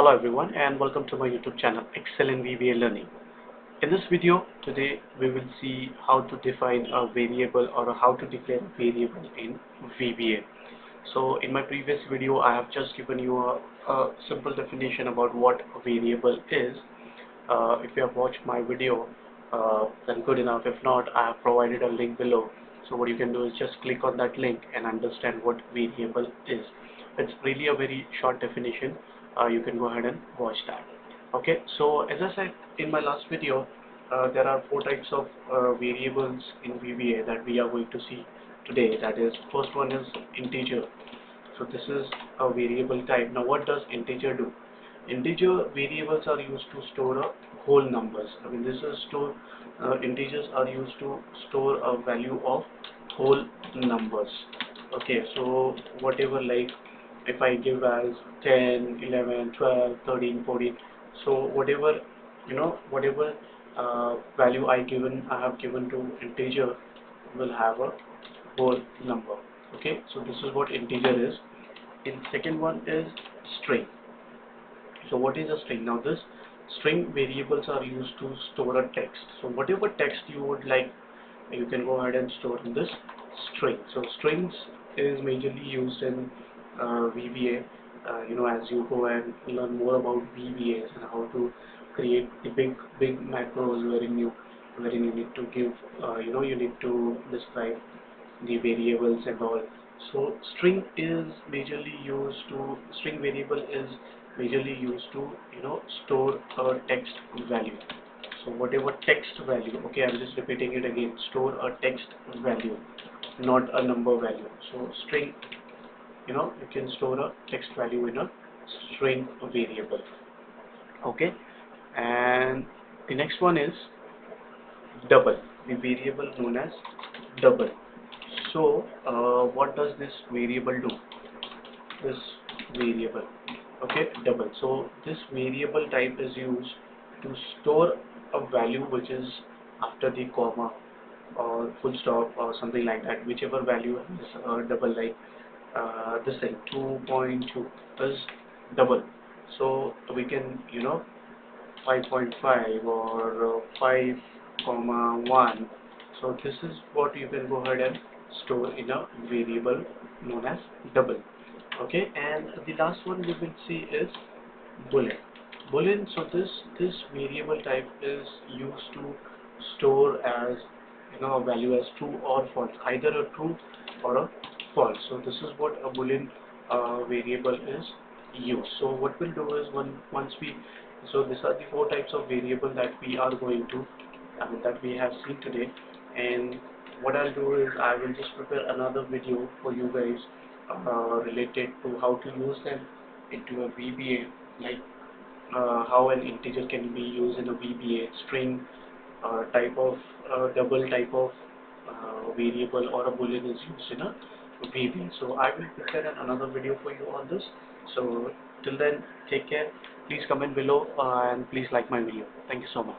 Hello everyone and welcome to my YouTube channel Excel in VBA Learning. In this video today we will see how to define a variable or how to declare a variable in VBA. So in my previous video I have just given you a simple definition about what a variable is. If you have watched my video then good enough. If not, I have provided a link below. So what you can do is just click on that link and understand what variable is. It's really a very short definition. You can go ahead and watch that. Okay, so as I said in my last video, there are four types of variables in VBA that we are going to see today. That is, first one is integer. So this is a variable type. Now what does integer do? Integer variables are used to store whole numbers. I mean, this is integers are used to store a value of whole numbers. Okay, so whatever, like if I give as 10, 11, 12, 13, 14, so whatever, whatever value I have given to integer will have a whole number. Okay, so this is what integer is. In second one is string. So what is a string? Now this string variables are used to store a text. So whatever text you would like, you can go ahead and store in this string. So strings is majorly used in VBA. As you go and learn more about VBAs and how to create the big macros wherein you need to give, you need to describe the variables and all. So string variable is majorly used to store a text value. So whatever text value, okay, I'm just repeating it again, store a text value, not a number value. So string, you can store a text value in a string variable. Okay, and the next one is double, the variable known as double. So what does this variable do? This variable, okay, double. So this variable type is used to store a value which is after the comma or full stop or something like that, whichever value is double, like this thing 2.2 is double. So we can 5.5 or 5 comma 1. So this is what you can go ahead and store in a variable known as double. Okay, and the last one we will see is boolean. Boolean, so this variable type is used to store as a value as true or false, either a true or a false. So this is what a boolean variable is used. So what we'll do is so these are the four types of variable that we are going to that we have seen today. And what I'll do is I will just prepare another video for you guys related to how to use them into a VBA, like how an integer can be used in a VBA, string type of double type of variable, or a boolean is used in a VBA. So I will prepare another video for you on this. So till then, take care. Please comment below and please like my video. Thank you so much.